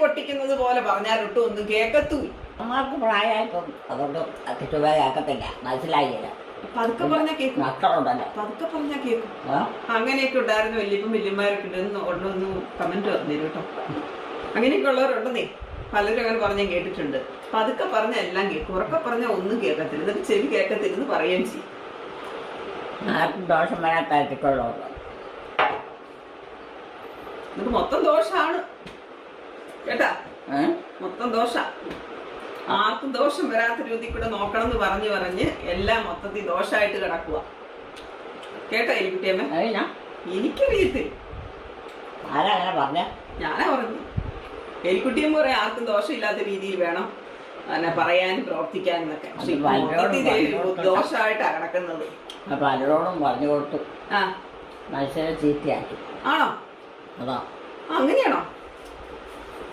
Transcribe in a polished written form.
പൊട്ടിക്കുന്നത് പോലെ പറഞ്ഞാലൊട്ടും ഒന്നും കേക്കത്തുമില്ല. അമ്മമാർക്ക് പ്രായമായപ്പം അതുകൊണ്ട് ചുവ കേൾക്കത്തില്ല, മനസ്സിലായില്ല. പതുക്കെ പറഞ്ഞാൽ കേൾക്കും, മക്കളുണ്ടല്ലോ. പതുക്കെ പറഞ്ഞാൽ കേൾക്കും. അങ്ങനെയൊക്കെ ഉണ്ടായിരുന്നു വലിയപ്പം വല്യന്മാരൊക്കെ ഉണ്ടെന്ന് ഉണ്ടൊന്ന് കമന്റ് പറഞ്ഞു കേട്ടോ. അങ്ങനെയൊക്കെ ഉള്ളവരുണ്ടെന്നേ, പലരും അങ്ങനെ പറഞ്ഞാൽ കേട്ടിട്ടുണ്ട്. പതുക്കെ പറഞ്ഞാൽ എല്ലാം കേൾക്കും, ഉറക്കെ പറഞ്ഞാൽ ഒന്നും കേൾക്കത്തില്ല, എന്നിട്ട് ചെവി കേൾക്കത്തില്ലെന്ന് പറയുകയും ചെയ്യും. ആർക്കും ദോഷം വരാത്തായിട്ടുള്ളൂ. എന്നിട്ട് മൊത്തം ദോഷമാണ് കേട്ടാ, മൊത്തം ദോഷ. ആർക്കും ദോഷം വരാത്ത രീതിയിൽ കൂടെ നോക്കണം എന്ന് പറഞ്ഞ് എല്ലാം മൊത്തത്തിൽ ദോഷമായിട്ട് കിടക്കുക കേട്ടോ. എലിക്കുട്ടിയമ്മ എനിക്കറിയത്തില്ല, ആരങ്ങനെ പറഞ്ഞ? ഞാനാ പറഞ്ഞു. എലിക്കുട്ടിയമ്മ പറയാം ആർക്കും ദോഷമില്ലാത്ത രീതിയിൽ വേണം പറയാനും പ്രവർത്തിക്കാനും എന്നൊക്കെ. പക്ഷെ മൊത്തത്തിൽ ദോഷമായിട്ടാ കിടക്കുന്നത്. പലരോടും പറഞ്ഞു കൊടുത്തു, ആ മനുഷ്യരെ ചീത്തയാക്കി. ആണോ? അതാ. അങ്ങനെയാണോ?